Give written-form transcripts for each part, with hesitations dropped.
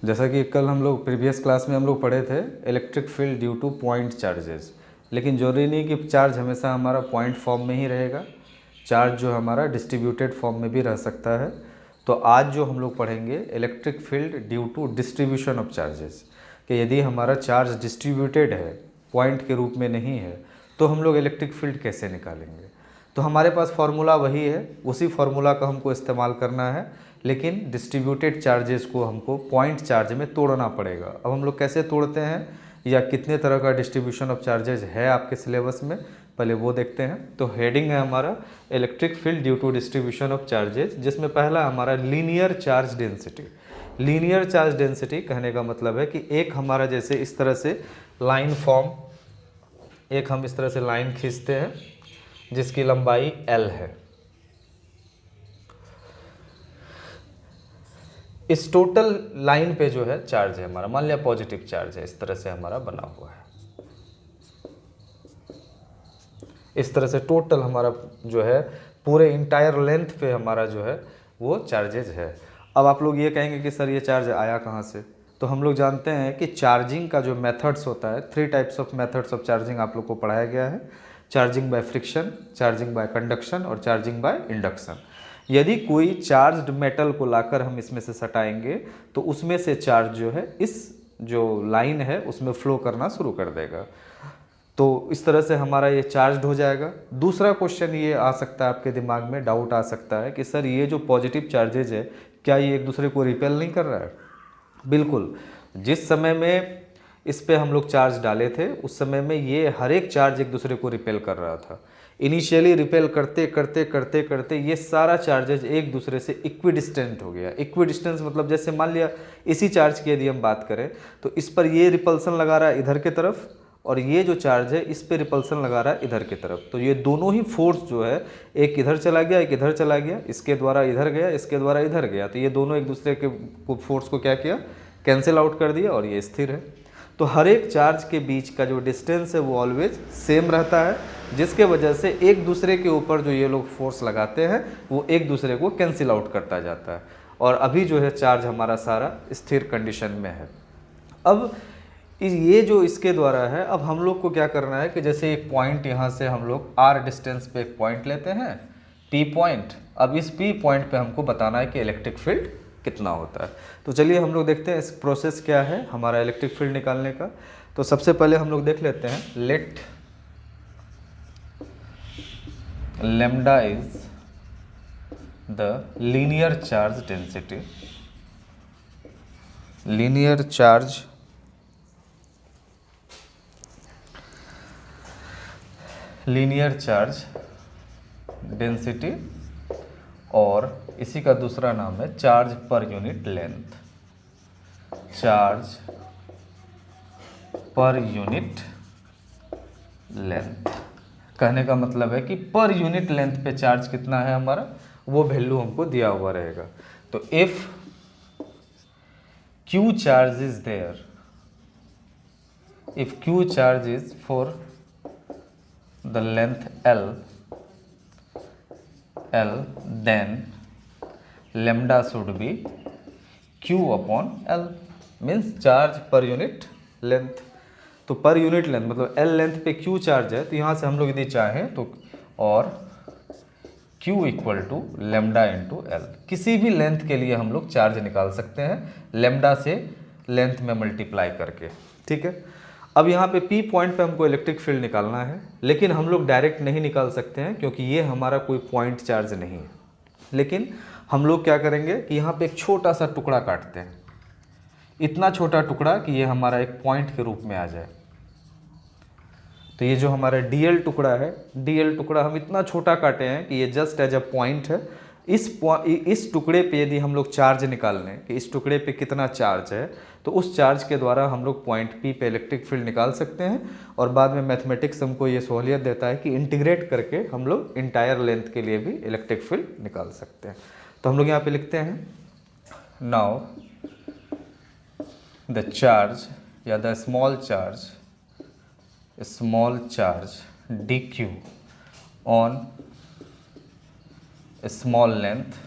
जैसा कि कल हम लोग प्रीवियस क्लास में हम लोग पढ़े थे electric field due two point charges, लेकिन जरूरी नहीं कि चार्ज हमेशा हमारा पॉइंट फॉर्म में ही रहेगा, चार्ज जो हमारा डिस्ट्रीब्यूटेड फॉर्म में भी रह सकता है। तो आज जो हम लोग पढ़ेंगे electric field due to distribution of charges, कि यदि हमारा चार्ज डिस्ट्रीब्यूटेड है, पॉइंट के रूप में नहीं है, तो हम लोग इलेक्ट्रिक फील्ड कैसे निकालेंगे। तो हमारे पास फार्मूला वही है, उसी फार्मूला का हमको इस्तेमाल करना है, लेकिन डिस्ट्रीब्यूटेड चार्जेस को हमको पॉइंट चार्ज में तोड़ना पड़ेगा। अब हम लोग कैसे तोड़ते हैं या कितने तरह का डिस्ट्रीब्यूशन ऑफ चार्जेस है आपके सिलेबस में, पहले वो देखते हैं। तो हेडिंग है हमारा electric field due to distribution of charges, जिसमें पहला हमारा linear charge density. Linear charge density कहने का मतलब है कि एक हमारा जैसे इस तरह से लाइन फॉर्म, एक हम इस तरह से लाइन खींचते हैं जिसकी लंबाई L है। इस टोटल लाइन पे जो है चार्ज है हमारा, मान लिया पॉजिटिव चार्ज है, इस तरह से हमारा बना हुआ है। इस तरह से टोटल हमारा जो है पूरे इंटायर लेंथ पे हमारा जो है वो चार्जेज है। अब आप लोग ये कहेंगे कि सर ये चार्ज आया कहाँ से, तो हम लोग जानते हैं कि चार्जिंग का जो मेथड्स होता है, 3 types of methods of charging आप लोग को पढ़ाया गया है। Charging by friction, charging by conduction और चार्जिंग बाय इंडक्शन। यदि कोई चार्ज्ड मेटल को लाकर हम इसमें से सटाएंगे तो उसमें से चार्ज जो है इस जो लाइन है उसमें फ्लो करना शुरू कर देगा। तो इस तरह से हमारा ये चार्ज्ड हो जाएगा। दूसरा क्वेश्चन ये आ सकता है आपके दिमाग में, डाउट आ सकता है कि सर ये जो पॉजिटिव चार्जेज है क्या ये एक दूसरे को रिपेल नहीं कर रहा है। बिल्कुल, जिस समय में इस पे हम लोग चार्ज डाले थे उस समय में ये हर एक चार्ज एक दूसरे को रिपेल कर रहा था। इनिशियली रिपेल करते करते करते करते ये सारा चार्जेज एक दूसरे से इक्विडिस्टेंट हो गया। इक्विडिस्टेंस मतलब जैसे मान लिया इसी चार्ज की यदि हम बात करें तो इस पर ये रिपल्सन लगा रहा है इधर की तरफ, और ये जो चार्ज है इस पे रिपल्सन लगा रहा है इधर की तरफ। तो ये दोनों ही फोर्स जो है, एक इधर चला गया एक इधर चला गया, इसके द्वारा इधर गया इसके द्वारा इधर गया, तो ये दोनों एक दूसरे के फोर्स को क्या किया, कैंसिल आउट कर दिया, और ये स्थिर है। तो हर एक चार्ज के बीच का जो डिस्टेंस है वो ऑलवेज सेम रहता है, जिसके वजह से एक दूसरे के ऊपर जो ये लोग फोर्स लगाते हैं वो एक दूसरे को कैंसिल आउट करता जाता है, और अभी जो है चार्ज हमारा सारा स्थिर कंडीशन में है। अब ये जो इसके द्वारा है, अब हम लोग को क्या करना है कि जैसे एक पॉइंट यहाँ से हम लोग r डिस्टेंस पे एक पॉइंट लेते हैं, P पॉइंट। अब इस P पॉइंट पे हमको बताना है कि इलेक्ट्रिक फील्ड कितना होता है। तो चलिए हम लोग देखते हैं इस प्रोसेस क्या है हमारा इलेक्ट्रिक फील्ड निकालने का। तो सबसे पहले हम लोग देख लेते हैं, let lambda is the linear charge density. Linear charge density, और इसी का दूसरा नाम है चार्ज पर यूनिट लेंथ। चार्ज पर यूनिट लेंथ कहने का मतलब है कि पर यूनिट लेंथ पे चार्ज कितना है हमारा, वो वैल्यू हमको दिया हुआ रहेगा। तो if Q charge is there, if Q charge is for the length L, then lambda should be Q upon L, means charge पर यूनिट लेंथ। तो पर यूनिट लेंथ मतलब L लेंथ पे Q चार्ज है, तो यहाँ से हम लोग यदि चाहें तो और Q equal to lambda into L, किसी भी लेंथ के लिए हम लोग चार्ज निकाल सकते हैं लेमडा से लेंथ में मल्टीप्लाई करके, ठीक है। अब यहाँ पे P पॉइंट पे हमको इलेक्ट्रिक फील्ड निकालना है, लेकिन हम लोग डायरेक्ट नहीं निकाल सकते हैं क्योंकि ये हमारा कोई पॉइंट चार्ज नहीं है। लेकिन हम लोग क्या करेंगे कि यहाँ पे एक छोटा सा टुकड़ा काटते हैं, इतना छोटा टुकड़ा कि ये हमारा एक पॉइंट के रूप में आ जाए। तो ये जो हमारा DL टुकड़ा है, DL टुकड़ा हम इतना छोटा काटे हैं कि ये जस्ट एज अ पॉइंट है। इस टुकड़े पे यदि हम लोग चार्ज निकाल लें कि इस टुकड़े पे कितना चार्ज है, तो उस चार्ज के द्वारा हम लोग पॉइंट P पे इलेक्ट्रिक फील्ड निकाल सकते हैं। और बाद में मैथमेटिक्स हमको ये सहूलियत देता है कि इंटीग्रेट करके हम लोग इंटायर लेंथ के लिए भी इलेक्ट्रिक फील्ड निकाल सकते हैं। तो हम लोग यहाँ पे लिखते हैं, नाउ द चार्ज या the small charge dq on small length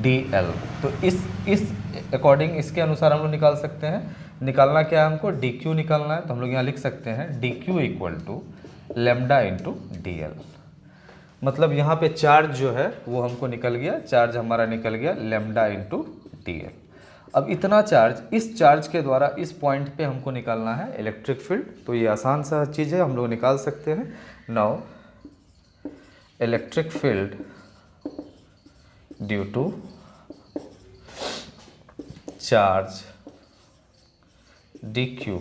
dl। तो इस अकॉर्डिंग इसके अनुसार हम लोग निकाल सकते हैं। निकालना क्या है हमको, dq निकालना है। तो हम लोग यहाँ लिख सकते हैं dq equal to lambda into D L. मतलब यहाँ पे चार्ज जो है वो हमको निकल गया, चार्ज हमारा निकल गया लेमडा इंटू डी एल। अब इतना चार्ज, इस चार्ज के द्वारा इस पॉइंट पे हमको निकालना है इलेक्ट्रिक फील्ड। तो ये आसान सा चीज़ है, हम लोग निकाल सकते हैं। Now electric field due to charge dq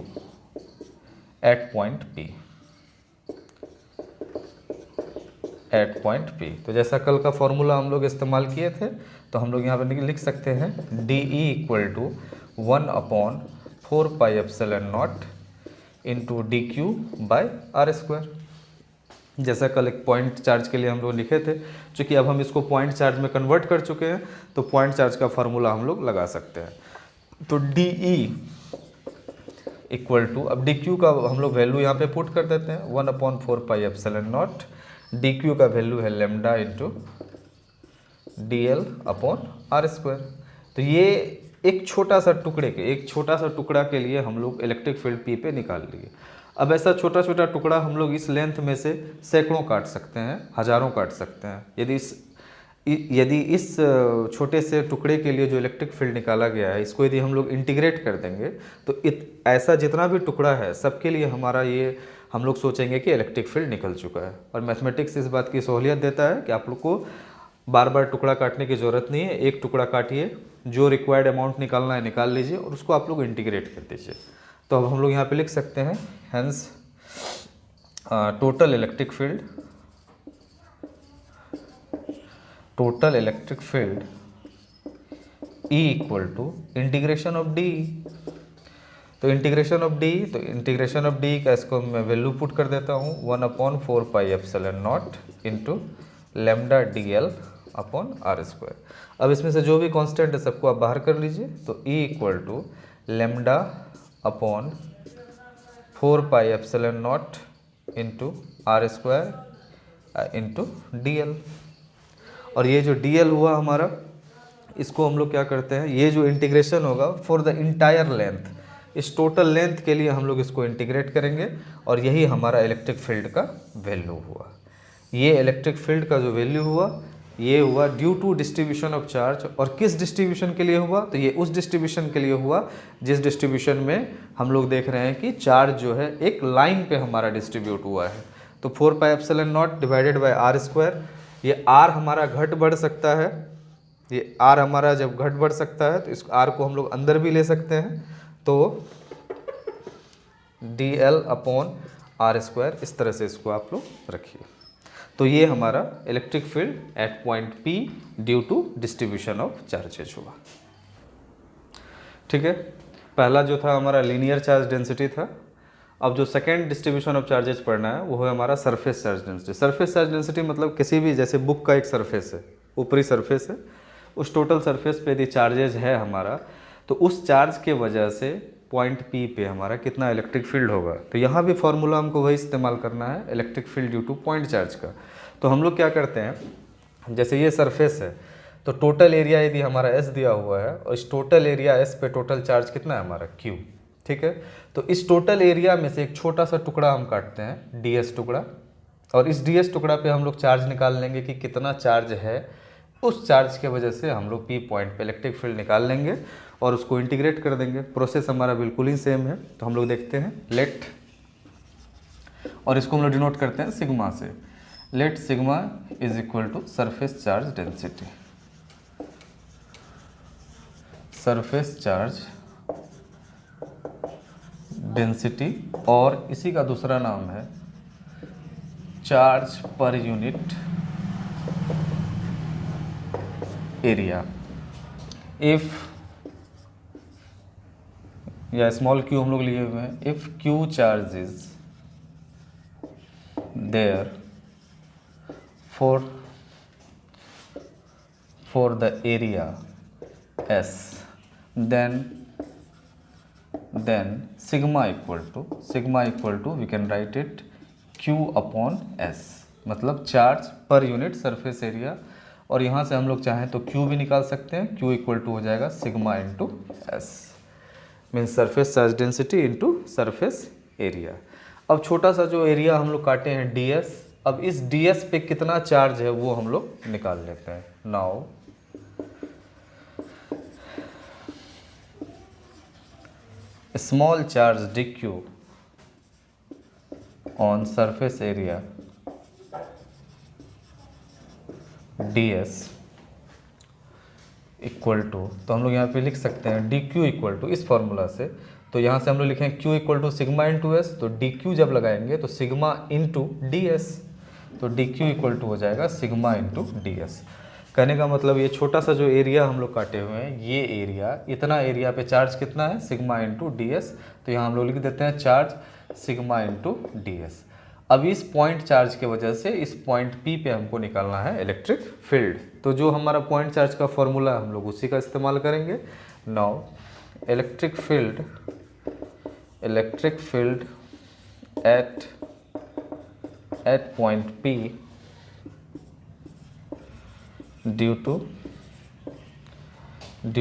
at point P, at point P। तो जैसा कल का फॉर्मूला हम लोग इस्तेमाल किए थे, तो हम लोग यहाँ पर लिख सकते हैं dE equal to 1/4πε0 into DQ by r square. जैसा कल एक पॉइंट चार्ज के लिए हम लोग लिखे थे, चूँकि अब हम इसको पॉइंट चार्ज में कन्वर्ट कर चुके हैं, तो पॉइंट चार्ज का फार्मूला हम लोग लगा सकते हैं। तो dE इक्वल टू, अब DQ का हम लोग वैल्यू यहाँ पे पुट कर देते हैं 1/4πε0। DQ का वैल्यू है lambda into DL upon are square. तो ये एक छोटा सा टुकड़ा के लिए हम लोग इलेक्ट्रिक फील्ड P पे निकाल लिए। अब ऐसा छोटा छोटा टुकड़ा हम लोग इस लेंथ में से सैकड़ों काट सकते हैं, हज़ारों काट सकते हैं। यदि इस छोटे से टुकड़े के लिए जो इलेक्ट्रिक फील्ड निकाला गया है, इसको यदि हम लोग इंटीग्रेट कर देंगे, तो ऐसा जितना भी टुकड़ा है सबके लिए हमारा ये हम लोग सोचेंगे कि इलेक्ट्रिक फील्ड निकल चुका है। और मैथमेटिक्स इस बात की सहूलियत देता है कि आप लोग को बार बार टुकड़ा काटने की ज़रूरत नहीं है। एक टुकड़ा काटिए, जो रिक्वायर्ड अमाउंट निकालना है निकाल लीजिए और उसको आप लोग इंटीग्रेट कर दीजिए। तो अब हम लोग यहाँ पे लिख सकते हैं hence total electric field E equal to integration of d. तो इंटीग्रेशन ऑफ डी का इसको मैं वैल्यू पुट कर देता हूँ 1/4πε0 into lambda d L upon are square. अब इसमें से जो भी कांस्टेंट है सबको आप बाहर कर लीजिए। तो E equal to lambda upon 4πε0 into r square into D l. और ये जो डी एल हुआ हमारा, इसको हम लोग क्या करते हैं, ये जो इंटीग्रेशन होगा फॉर द इंटायर लेंथ, इस टोटल लेंथ के लिए हम लोग इसको इंटीग्रेट करेंगे और यही हमारा इलेक्ट्रिक फील्ड का वैल्यू हुआ। ये इलेक्ट्रिक फील्ड का जो वैल्यू हुआ, ये हुआ due to distribution of charge. और किस डिस्ट्रीब्यूशन के लिए हुआ, तो ये उस डिस्ट्रीब्यूशन के लिए हुआ जिस डिस्ट्रीब्यूशन में हम लोग देख रहे हैं कि चार्ज जो है एक लाइन पे हमारा डिस्ट्रीब्यूट हुआ है। तो 4πε0 डिवाइडेड बाय आर स्क्वायर, ये आर हमारा घट बढ़ सकता है, ये आर हमारा जब घट बढ़ सकता है तो इस आर को हम लोग अंदर भी ले सकते हैं। तो D L upon are square, इस तरह से इसको आप लोग रखिए। तो ये हमारा electric field at point P due to distribution of charges हुआ। ठीक है, पहला जो था हमारा लीनियर चार्ज डेंसिटी था। अब जो सेकेंड डिस्ट्रीब्यूशन ऑफ चार्जेज पढ़ना है वो है हमारा surface charge density. Surface charge density मतलब किसी भी, जैसे बुक का एक सरफेस है, ऊपरी सरफेस है, उस टोटल सरफेस पे यदि चार्जेज है हमारा, तो उस चार्ज के वजह से पॉइंट P पे हमारा कितना इलेक्ट्रिक फील्ड होगा। तो यहाँ भी फॉर्मूला हमको वही इस्तेमाल करना है, electric field due two point charge का। तो हम लोग क्या करते हैं, जैसे ये सरफेस है, तो टोटल एरिया यदि हमारा S दिया हुआ है और इस टोटल एरिया S पे टोटल चार्ज कितना है हमारा Q। ठीक है, तो इस टोटल एरिया में से एक छोटा सा टुकड़ा हम काटते हैं, DS टुकड़ा, और इस DS टुकड़ा पे हम लोग चार्ज निकाल लेंगे कि कितना चार्ज है। उस चार्ज के वजह से हम लोग P पॉइंट पे इलेक्ट्रिक फील्ड निकाल लेंगे और उसको इंटीग्रेट कर देंगे। प्रोसेस हमारा बिल्कुल ही सेम है। तो हम लोग देखते हैं लेट, और इसको हम लोग डिनोट करते हैं सिग्मा से। Let sigma is equal to surface charge density, surface charge density, और इसी का दूसरा नाम है चार्ज पर यूनिट एरिया। इफ, या स्मॉल q हम लोग लिए हुए हैं, if q charge is there for the area S, then sigma equal to we can write it q upon S, मतलब charge per unit surface area. और यहाँ से हम लोग चाहें तो Q भी निकाल सकते हैं। Q इक्वल टू हो जाएगा sigma into S, means surface charge density into surface area. अब छोटा सा जो एरिया हम लोग काटे हैं ds, अब इस ds पे कितना चार्ज है वो हम लोग निकाल लेते हैं। Now small charge dq on surface area ds equal to, तो हम लोग यहाँ पे लिख सकते हैं dq इक्वल टू, इस फॉर्मूला से तो यहाँ से हम लोग लिखें q equal to sigma into S, तो dq जब लगाएंगे तो सिग्मा इंटू ds, तो dq इक्वल टू हो जाएगा सिग्मा इंटू ds। कहने का मतलब ये छोटा सा जो एरिया हम लोग काटे हुए हैं, ये एरिया, इतना एरिया पे चार्ज कितना है, सिग्मा इंटू ds, तो यहाँ हम लोग लिख देते हैं चार्ज सिग्मा इंटू ds। अब इस पॉइंट चार्ज के वजह से इस पॉइंट P पे हमको निकालना है इलेक्ट्रिक फील्ड, तो जो हमारा पॉइंट चार्ज का फॉर्मूला हम लोग उसी का इस्तेमाल करेंगे। Now electric field at point P due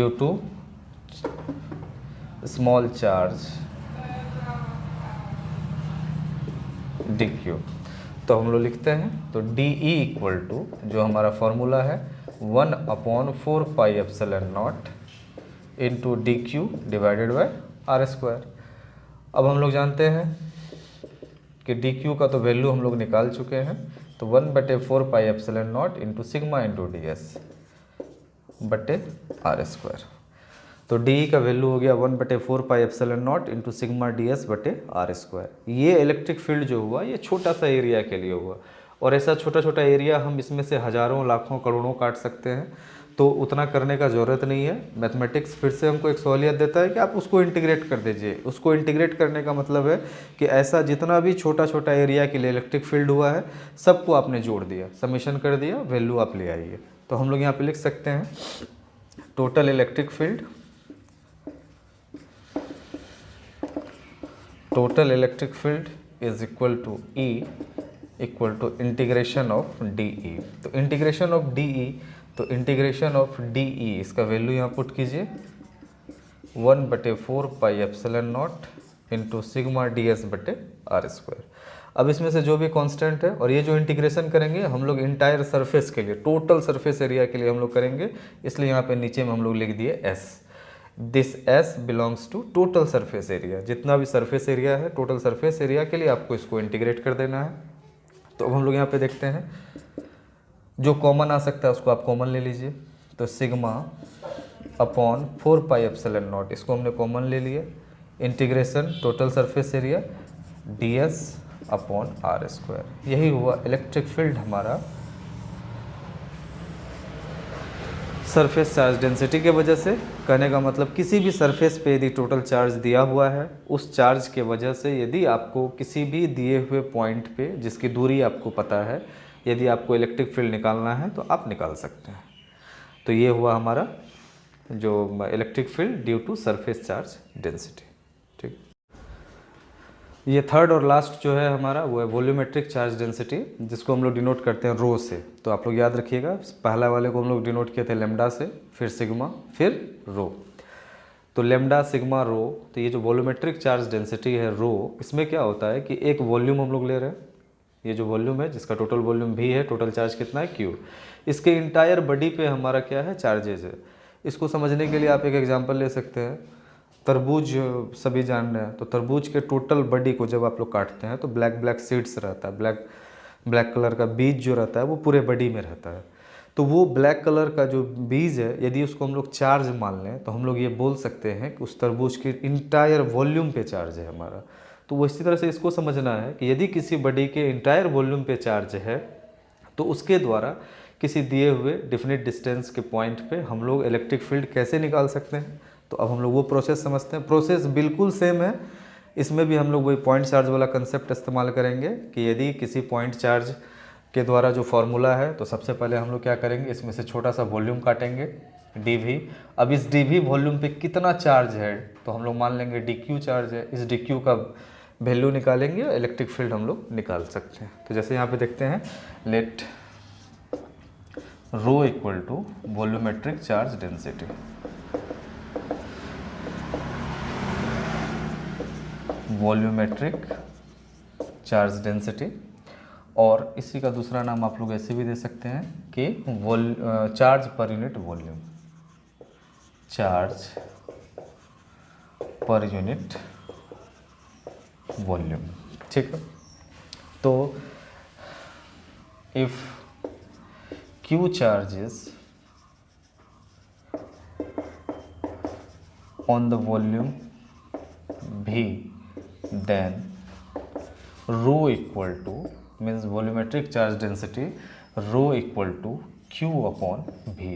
to small charge dq, तो हम लोग लिखते हैं तो dE इक्वल टू, जो हमारा फॉर्मूला है 1/4 pi epsilon naught into dq divided by r square. अब हम लोग जानते हैं कि dq का तो वैल्यू हम लोग निकाल चुके हैं, तो 1/4 pi epsilon naught into sigma into ds बटे r स्क्वायर। तो डी का वैल्यू हो गया 1/4 pi epsilon naught into sigma ds बटे r स्क्वायर। ये इलेक्ट्रिक फील्ड जो हुआ ये छोटा सा एरिया के लिए हुआ, और ऐसा छोटा छोटा एरिया हम इसमें से हज़ारों लाखों करोड़ों काट सकते हैं, तो उतना करने का ज़रूरत नहीं है। मैथमेटिक्स फिर से हमको एक सहूलियत देता है कि आप उसको इंटीग्रेट कर दीजिए। उसको इंटीग्रेट करने का मतलब है कि ऐसा जितना भी छोटा छोटा एरिया के लिए इलेक्ट्रिक फील्ड हुआ है सबको आपने जोड़ दिया, समीशन कर दिया, वैल्यू आप ले आइए। तो हम लोग यहाँ पे लिख सकते हैं total electric field is equal to E equal to integration of DE। तो इंटीग्रेशन ऑफ DE, इसका वैल्यू यहाँ पुट कीजिए 1/4 pi epsilon naught into sigma ds बटे r स्क्वायर। अब इसमें से जो भी कांस्टेंट है, और ये जो इंटीग्रेशन करेंगे हम लोग इंटायर सरफेस के लिए, टोटल सरफेस एरिया के लिए हम लोग करेंगे, इसलिए यहाँ पे नीचे में हम लोग लिख दिए s। This s belongs to total surface area, जितना भी सरफेस एरिया है टोटल सरफेस एरिया के लिए आपको इसको इंटीग्रेट कर देना है। तो अब हम लोग यहाँ पे देखते हैं जो कॉमन आ सकता है उसको आप कॉमन ले लीजिए, तो sigma upon 4 pi epsilon not, इसको हमने कॉमन ले लिया, integration total surface area ds upon r square. यही हुआ इलेक्ट्रिक फील्ड हमारा सरफेस चार्ज डेंसिटी के वजह से। कहने का मतलब किसी भी सरफेस पे यदि टोटल चार्ज दिया हुआ है, उस चार्ज के वजह से यदि आपको किसी भी दिए हुए पॉइंट पे, जिसकी दूरी आपको पता है, यदि आपको इलेक्ट्रिक फील्ड निकालना है तो आप निकाल सकते हैं। तो ये हुआ हमारा जो electric field due to surface charge density. ठीक, ये थर्ड और लास्ट जो है हमारा वो है वॉल्यूमेट्रिक चार्ज डेंसिटी, जिसको हम लोग डिनोट करते हैं रो से। तो आप लोग याद रखिएगा, पहला वाले को हम लोग डिनोट किए थे लेमडा से, फिर सिग्मा, फिर रो। तो लेमडा, सिग्मा, रो। तो ये जो वॉल्यूमेट्रिक चार्ज डेंसिटी है रो, इसमें क्या होता है कि एक वॉल्यूम हम लोग ले रहे हैं, ये जो वॉल्यूम है जिसका टोटल वॉल्यूम भी है, टोटल चार्ज कितना है Q, इसके इंटायर बॉडी पे हमारा क्या है, चार्जेज है। इसको समझने के लिए आप एक एग्जांपल ले सकते हैं, तरबूज सभी जान रहे हैं, तो तरबूज के टोटल बॉडी को जब आप लोग काटते हैं तो ब्लैक सीड्स रहता है, ब्लैक कलर का बीज जो रहता है वो पूरे बॉडी में रहता है। तो वो ब्लैक कलर का जो बीज है, यदि उसको हम लोग चार्ज मान लें तो हम लोग ये बोल सकते हैं कि उस तरबूज की इंटायर वॉल्यूम पे चार्ज है हमारा। तो वो इसी तरह से इसको समझना है कि यदि किसी बॉडी के इंटायर वॉल्यूम पे चार्ज है तो उसके द्वारा किसी दिए हुए डिफिनिट डिस्टेंस के पॉइंट पे हम लोग इलेक्ट्रिक फील्ड कैसे निकाल सकते हैं। तो अब हम लोग वो प्रोसेस समझते हैं। प्रोसेस बिल्कुल सेम है, इसमें भी हम लोग वही पॉइंट चार्ज वाला कंसेप्ट इस्तेमाल करेंगे कि यदि किसी पॉइंट चार्ज के द्वारा जो फॉर्मूला है, तो सबसे पहले हम लोग क्या करेंगे, इसमें से छोटा सा वॉल्यूम काटेंगे dv। अब इस dv वॉल्यूम पे कितना चार्ज है, तो हम लोग मान लेंगे dq चार्ज है, इस dq का वैल्यू निकालेंगे, इलेक्ट्रिक फील्ड हम लोग निकाल सकते हैं। तो जैसे यहाँ पे देखते हैं, let rho equal to volumetric charge density. Volumetric charge density, और इसी का दूसरा नाम आप लोग ऐसे भी दे सकते हैं कि चार्ज पर यूनिट वॉल्यूम। चार्ज पर यूनिट वॉल्यूम, ठीक है। तो if Q charges on the volume V, then rho equal to means volumetric charge density rho equal to Q upon V।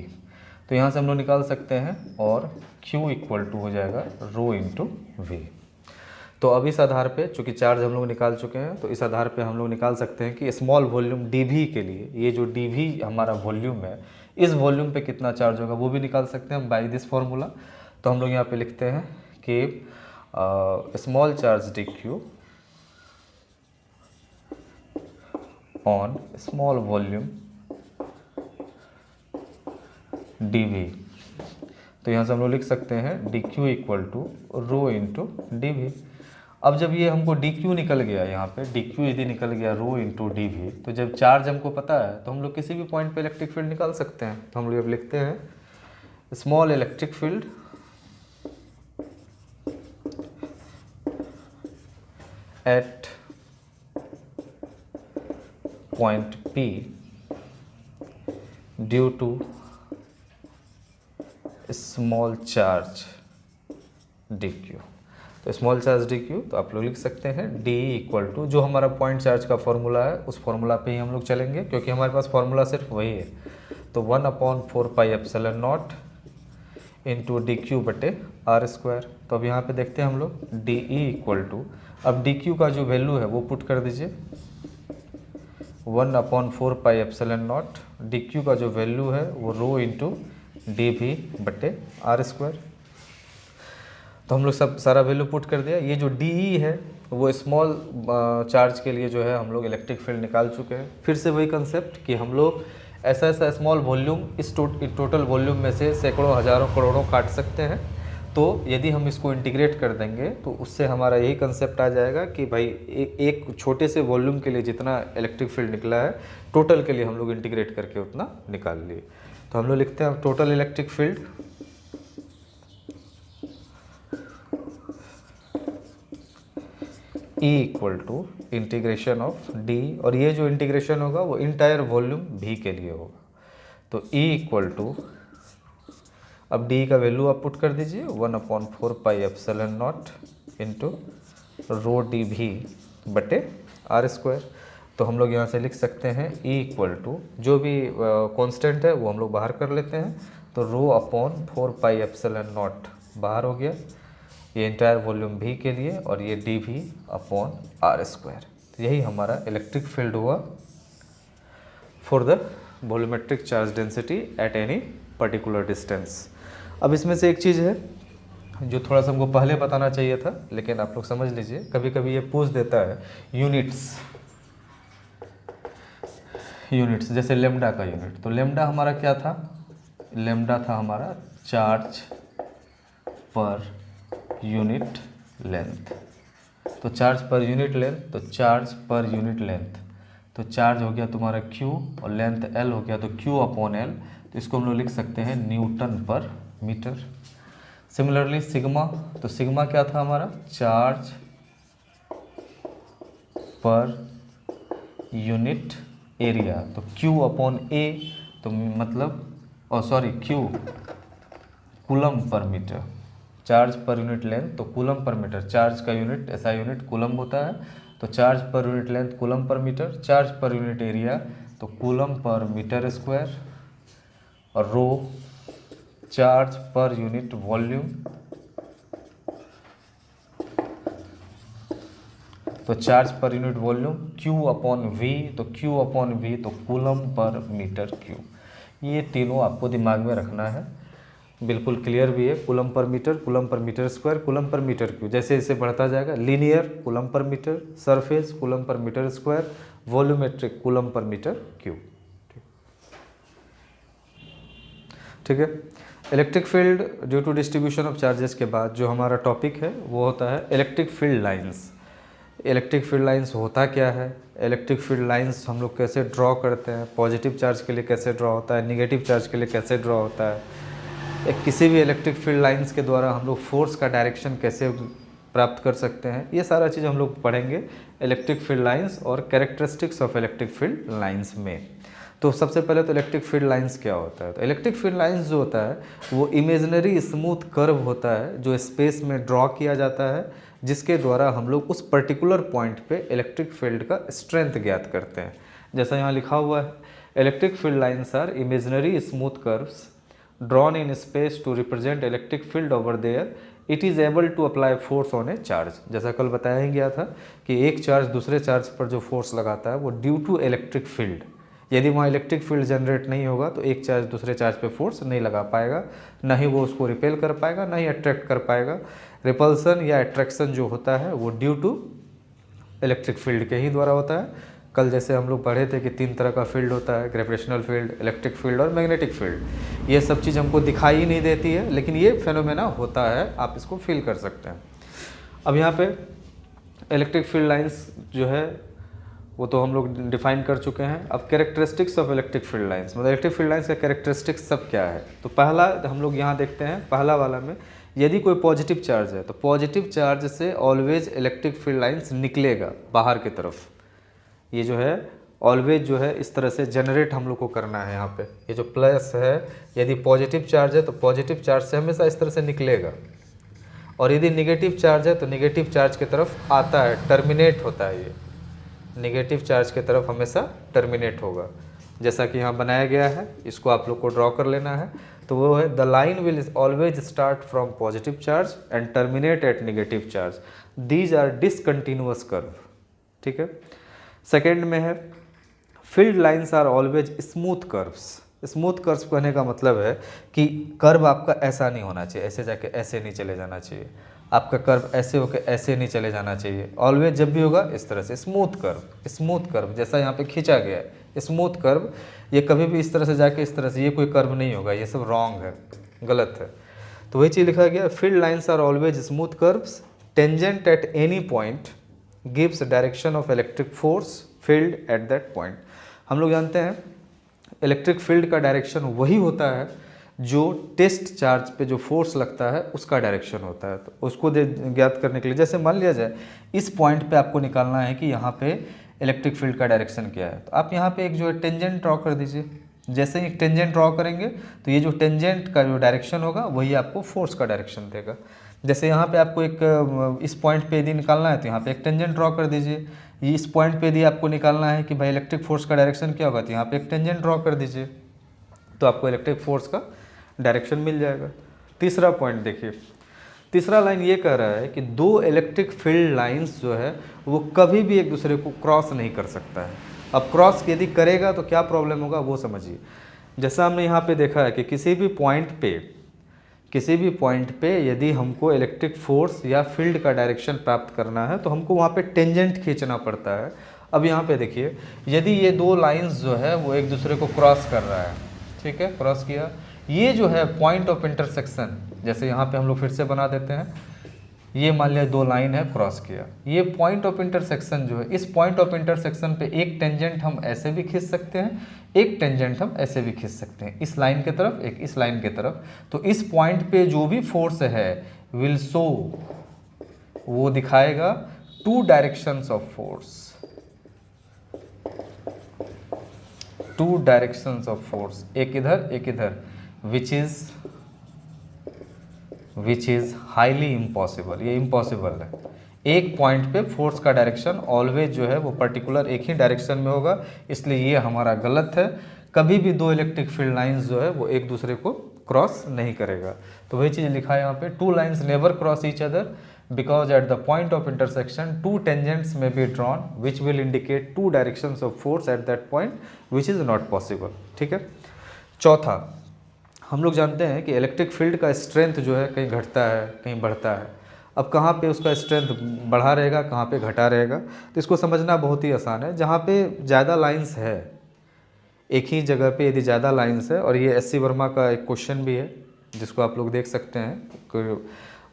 तो यहाँ से हम लोग निकाल सकते हैं और Q इक्वल टू हो जाएगा रो इंटू V। तो अब इस आधार पे चूँकि चार्ज हम लोग निकाल चुके हैं, तो इस आधार पे हम लोग निकाल सकते हैं कि स्मॉल वॉल्यूम dV के लिए, ये जो dV हमारा वॉल्यूम है, इस वॉल्यूम पे कितना चार्ज होगा वो भी निकाल सकते हैं हम बाई दिस फॉर्मूला। तो हम लोग यहाँ पे लिखते हैं कि small charge dQ on small volume dV। तो यहाँ से हम लोग लिख सकते हैं dQ equal to rho into dV। अब जब ये हमको dQ निकल गया, यहाँ पे dQ यदि निकल गया रो इंटू dV, तो जब चार्ज हमको पता है तो हम लोग किसी भी पॉइंट पे इलेक्ट्रिक फील्ड निकाल सकते हैं। तो हम लोग अब लिखते हैं small electric field at point P due to small charge dQ। तो स्मॉल चार्ज dQ, तो आप लोग लिख सकते हैं D इक्वल टू, जो हमारा पॉइंट चार्ज का फॉर्मूला है उस फॉर्मूला पे ही हम लोग चलेंगे, क्योंकि हमारे पास फॉर्मूला सिर्फ वही है। तो 1/4 pi epsilon naught into DQ बटे R²। तो अब यहाँ पे देखते हैं हम लोग DE इक्वल टू, अब DQ का जो वैल्यू है वो पुट कर दीजिए 1/4 पाई एप्सिलॉन नॉट, DQ का जो वैल्यू है वो रो इंटू dV बटे R²। तो हम लोग सब सारा वैल्यू पुट कर दिया। ये जो DE है वो स्मॉल चार्ज के लिए जो है हम लोग इलेक्ट्रिक फील्ड निकाल चुके हैं। फिर से वही कंसेप्ट कि हम लोग ऐसा ऐसा स्मॉल वॉल्यूम इस टोटल वॉल्यूम में से सैकड़ों हजारों करोड़ों काट सकते हैं। तो यदि हम इसको इंटीग्रेट कर देंगे तो उससे हमारा यही कंसेप्ट आ जाएगा कि भाई एक छोटे से वॉल्यूम के लिए जितना इलेक्ट्रिक फील्ड निकला है, टोटल के लिए हम लोग इंटीग्रेट करके उतना निकाल लिए। तो हम लोग लिखते हैं total electric field E equal to integration of D, और ये जो इंटीग्रेशन होगा वो इंटायर वॉल्यूम V के लिए होगा। तो E इक्वल टू, अब D का वैल्यू आप पुट कर दीजिए 1/4 pi epsilon naught into rho dV बटे R²। तो हम लोग यहाँ से लिख सकते हैं E इक्वल टू, जो भी कांस्टेंट है वो हम लोग बाहर कर लेते हैं। तो रो/4 पाई एप्सिलॉन नॉट बाहर हो गया, ये इंटायर वॉल्यूम V के लिए, और ये dV अपॉन R²। तो यही हमारा इलेक्ट्रिक फील्ड हुआ for the volumetric charge density at any particular distance. अब इसमें से एक चीज़ है जो थोड़ा सा हमको पहले बताना चाहिए था, लेकिन आप लोग समझ लीजिए, कभी कभी ये पूछ देता है यूनिट्स जैसे लेमडा का यूनिट। तो लेमडा हमारा क्या था? लेमडा था हमारा चार्ज पर यूनिट लेंथ। तो चार्ज पर यूनिट लेंथ, तो चार्ज पर यूनिट लेंथ, तो चार्ज हो गया तुम्हारा Q और लेंथ L हो गया, तो Q अपॉन L। तो इसको हम लोग लिख सकते हैं newton per metre. Similarly sigma, तो सिग्मा क्या था हमारा? चार्ज पर यूनिट एरिया, तो Q अपॉन A, तो मतलब Q coulomb per metre. Charge पर यूनिट लेंथ तो कूलम पर मीटर, चार्ज का यूनिट ऐसा यूनिट कूलम होता है। तो चार्ज पर unit length coulomb per metre, charge पर यूनिट एरिया तो कूलम पर मीटर स्क्वायर, और रो चार्ज पर यूनिट वॉल्यूम, तो चार्ज पर unit volume Q upon V, तो Q अपॉन V तो कूलम पर मीटर क्यूब। ये तीनों आपको दिमाग में रखना है, बिल्कुल क्लियर भी है। Coulomb per metre square, coulomb per metre cube, जैसे जैसे बढ़ता जाएगा। Linear coulomb per metre, surface coulomb per metre square, volumetric coulomb per metre cube. ठीक है। Electric field due to distribution of charges के बाद जो हमारा टॉपिक है वो होता है electric field lines. Electric field lines होता क्या है, इलेक्ट्रिक फील्ड लाइंस हम लोग कैसे ड्रॉ करते हैं, पॉजिटिव चार्ज के लिए कैसे ड्रॉ होता है, निगेटिव चार्ज के लिए कैसे ड्रॉ होता है, एक किसी भी इलेक्ट्रिक फील्ड लाइंस के द्वारा हम लोग फोर्स का डायरेक्शन कैसे प्राप्त कर सकते हैं, ये सारा चीज़ हम लोग पढ़ेंगे इलेक्ट्रिक फील्ड लाइंस और characteristics of electric field lines में। तो सबसे पहले तो इलेक्ट्रिक फील्ड लाइंस क्या होता है, तो इलेक्ट्रिक फील्ड लाइंस जो होता है वो इमेजिनरी स्मूथ कर्व होता है जो स्पेस में ड्रॉ किया जाता है, जिसके द्वारा हम लोग उस पर्टिकुलर पॉइंट पे इलेक्ट्रिक फील्ड का स्ट्रेंथ ज्ञात करते हैं। जैसा यहाँ लिखा हुआ है, electric field lines are imaginary smooth curves drawn in space to represent electric field over there it is able to apply force on a charge. जैसा कल बताया ही गया था कि एक चार्ज दूसरे चार्ज पर जो फोर्स लगाता है वो ड्यू टू इलेक्ट्रिक फील्ड, यदि वहाँ इलेक्ट्रिक फील्ड जनरेट नहीं होगा तो एक चार्ज दूसरे चार्ज पे फोर्स नहीं लगा पाएगा, ना ही वो उसको रिपेल कर पाएगा, ना ही अट्रैक्ट कर पाएगा। रिपल्सन या अट्रैक्शन जो होता है वो ड्यू टू इलेक्ट्रिक फील्ड के ही द्वारा होता है। कल जैसे हम लोग पढ़े थे कि 3 तरह का फील्ड होता है, ग्रेविटेशनल फील्ड, इलेक्ट्रिक फील्ड और मैग्नेटिक फील्ड। ये सब चीज़ हमको दिखाई ही नहीं देती है, लेकिन ये फेनोमेना होता है, आप इसको फील कर सकते हैं। अब यहाँ पे इलेक्ट्रिक फील्ड लाइंस जो है वो तो हम लोग डिफाइन कर चुके हैं। अब characteristics of electric field lines, मतलब इलेक्ट्रिक फील्ड लाइंस का कैरेक्टरिस्टिक्स सब क्या है। तो पहला हम लोग यहाँ देखते हैं, पहला वाला में यदि कोई पॉजिटिव चार्ज है तो पॉजिटिव चार्ज से ऑलवेज इलेक्ट्रिक फील्ड लाइंस निकलेगा बाहर की तरफ। ये जो है ऑलवेज जो है इस तरह से जनरेट हम लोग को करना है। यहाँ पे ये जो प्लस है, यदि पॉजिटिव चार्ज है तो पॉजिटिव चार्ज से हमेशा इस तरह से निकलेगा, और यदि निगेटिव चार्ज है तो निगेटिव चार्ज की तरफ आता है, टर्मिनेट होता है। ये निगेटिव चार्ज की तरफ हमेशा टर्मिनेट होगा, जैसा कि यहाँ बनाया गया है, इसको आप लोग को ड्रॉ कर लेना है। तो वो है the line will always start from positive charge and terminate at negative charge, these are discontinuous curve. ठीक है। सेकेंड में है field lines are always smooth curves. Smooth curves कहने का मतलब है कि कर्व आपका ऐसा नहीं होना चाहिए, ऐसे जाके ऐसे नहीं चले जाना चाहिए, आपका कर्व ऐसे होकर ऐसे नहीं चले जाना चाहिए। ऑलवेज जब भी होगा इस तरह से स्मूथ कर्व, स्मूथ कर्व जैसा यहाँ पे खींचा गया है स्मूथ कर्व, ये कभी भी इस तरह से जाके इस तरह से ये कोई कर्व नहीं होगा, ये सब रॉन्ग है, गलत है। तो वही चीज़ लिखा गया, field lines are always smooth curves tangent at any point gives direction of electric force field at that point. हम लोग जानते हैं इलेक्ट्रिक फील्ड का डायरेक्शन वही होता है जो टेस्ट चार्ज पे जो फोर्स लगता है उसका डायरेक्शन होता है। तो उसको ज्ञात करने के लिए जैसे मान लिया जाए इस पॉइंट पे आपको निकालना है कि यहाँ पे इलेक्ट्रिक फील्ड का डायरेक्शन क्या है, तो आप यहाँ पे एक जो है टेंजेंट ड्रॉ कर दीजिए। जैसे ही टेंजेंट ड्रॉ करेंगे तो ये जो टेंजेंट का जो डायरेक्शन होगा वही आपको फोर्स का डायरेक्शन देगा। जैसे यहाँ पे आपको एक इस पॉइंट पे यदि निकालना है तो यहाँ पे एक टेंजेंट ड्रॉ कर दीजिए। ये इस पॉइंट पे यदि आपको निकालना है कि भाई इलेक्ट्रिक फोर्स का डायरेक्शन क्या होगा तो यहाँ पे एक टेंजेंट ड्रॉ कर दीजिए, तो आपको इलेक्ट्रिक फोर्स का डायरेक्शन मिल जाएगा। तीसरा पॉइंट देखिए, तीसरा लाइन ये कह रहा है कि दो इलेक्ट्रिक फील्ड लाइंस जो है वो कभी भी एक दूसरे को क्रॉस नहीं कर सकता है। अब क्रॉस यदि करेगा तो क्या प्रॉब्लम होगा वो समझिए। जैसा हमने यहाँ पे देखा है कि किसी भी पॉइंट पे यदि हमको इलेक्ट्रिक फोर्स या फील्ड का डायरेक्शन प्राप्त करना है तो हमको वहाँ पे टेंजेंट खींचना पड़ता है। अब यहाँ पे देखिए, यदि ये दो लाइंस जो है वो एक दूसरे को क्रॉस कर रहा है, ठीक है, क्रॉस किया, ये जो है पॉइंट ऑफ इंटरसेक्शन, जैसे यहाँ पे हम लोग फिर से बना देते हैं, ये मान लिया दो लाइन है क्रॉस किया, ये पॉइंट ऑफ इंटरसेक्शन जो है, इस पॉइंट ऑफ इंटरसेक्शन पे एक टेंजेंट हम ऐसे भी खींच सकते हैं, एक टेंजेंट हम ऐसे भी खींच सकते हैं, इस लाइन के तरफ एक इस लाइन के तरफ। तो इस पॉइंट पे जो भी फोर्स है विल शो, वो दिखाएगा two directions of force, two directions of force, एक इधर एक इधर, विच इज हाईली इम्पॉसिबल। ये इम्पॉसिबल है। एक पॉइंट पे फोर्स का डायरेक्शन ऑलवेज जो है वो पर्टिकुलर एक ही डायरेक्शन में होगा, इसलिए ये हमारा गलत है। कभी भी दो इलेक्ट्रिक फील्ड लाइंस जो है वो एक दूसरे को क्रॉस नहीं करेगा। तो वही चीज़ लिखा है यहाँ पे, two lines never cross each other because at the point of intersection two tangents may be drawn which will indicate two directions of force at that point which is not possible. ठीक है। चौथा, हम लोग जानते हैं कि electric field का strength जो है कहीं घटता है कहीं बढ़ता है। अब कहाँ पे उसका स्ट्रेंथ बढ़ा रहेगा, कहाँ पे घटा रहेगा, तो इसको समझना बहुत ही आसान है। जहाँ पे ज़्यादा लाइंस है एक ही जगह पे यदि ज़्यादा लाइंस है, और ये एस.सी. वर्मा का एक क्वेश्चन भी है जिसको आप लोग देख सकते हैं,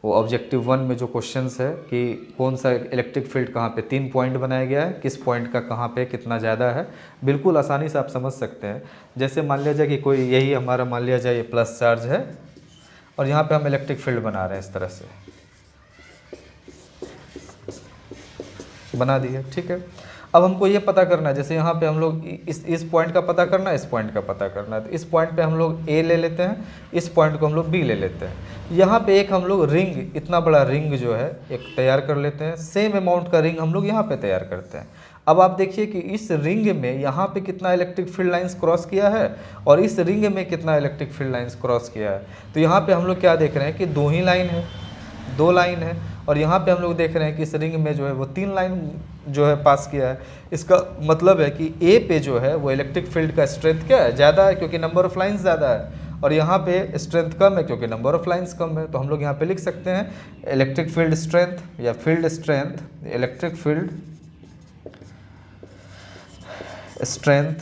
वो ऑब्जेक्टिव 1 में जो क्वेश्चंस है कि कौन सा इलेक्ट्रिक फील्ड कहाँ पे 3 पॉइंट बनाया गया है, किस पॉइंट का कहाँ पे कितना ज़्यादा है, बिल्कुल आसानी से आप समझ सकते हैं। जैसे मान लिया जाए कि कोई यही हमारा मान लिया जाए ये प्लस चार्ज है और यहाँ पे हम इलेक्ट्रिक फील्ड बना रहे हैं, इस तरह से बना दिए, ठीक है। अब हमको ये पता करना है, जैसे यहाँ पे हम लोग इस पॉइंट का पता करना है, इस पॉइंट का पता करना है, तो इस पॉइंट पे हम लोग ए ले लेते हैं, इस पॉइंट को हम लोग बी ले लेते हैं। यहाँ पे एक हम लोग रिंग, इतना बड़ा रिंग जो है एक तैयार कर लेते हैं, सेम अमाउंट का रिंग हम लोग यहाँ पे तैयार करते हैं। अब आप देखिए कि इस रिंग में यहाँ पे कितना इलेक्ट्रिक फील्ड लाइंस क्रॉस किया है और इस रिंग में कितना इलेक्ट्रिक फील्ड लाइंस क्रॉस किया है। तो यहाँ पे हम लोग क्या देख रहे हैं कि 2 ही लाइन है, 2 लाइन है, और यहाँ पे हम लोग देख रहे हैं कि इस रिंग में जो है वो 3 लाइन जो है पास किया है। इसका मतलब है कि ए पे जो है वो इलेक्ट्रिक फील्ड का स्ट्रेंथ क्या है, ज़्यादा है, क्योंकि नंबर ऑफ लाइंस ज़्यादा है, और यहाँ पे स्ट्रेंथ कम है क्योंकि नंबर ऑफ लाइंस कम है। तो हम लोग यहाँ पे लिख सकते हैं इलेक्ट्रिक फील्ड स्ट्रेंथ या field strength, electric field strength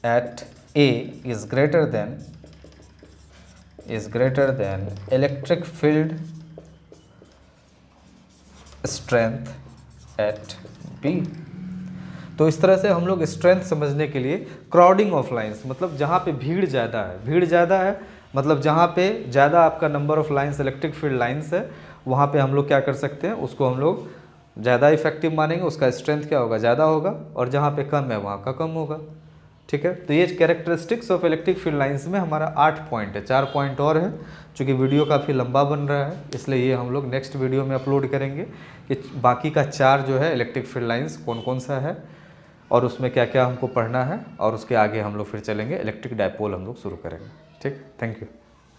at A is greater than electric field strength at B. तो इस तरह से हम लोग स्ट्रेंथ समझने के लिए क्राउडिंग ऑफ लाइंस, मतलब जहाँ पे भीड़ ज़्यादा है, मतलब जहाँ पे ज़्यादा आपका number of lines electric field lines है, वहाँ पे हम लोग क्या कर सकते हैं, उसको हम लोग ज़्यादा इफेक्टिव मानेंगे, उसका स्ट्रेंथ क्या होगा, ज़्यादा होगा, और जहाँ पे कम है वहाँ का कम होगा, ठीक है। तो ये characteristics of electric field lines में हमारा 8 पॉइंट है, 4 पॉइंट और है। चूँकि वीडियो काफ़ी लंबा बन रहा है इसलिए ये हम लोग नेक्स्ट वीडियो में अपलोड करेंगे कि बाकी का 4 जो है इलेक्ट्रिक फील्ड लाइंस कौन कौन सा है और उसमें क्या क्या हमको पढ़ना है, और उसके आगे हम लोग फिर चलेंगे इलेक्ट्रिक डायपोल हम लोग शुरू करेंगे, ठीक। Thank you.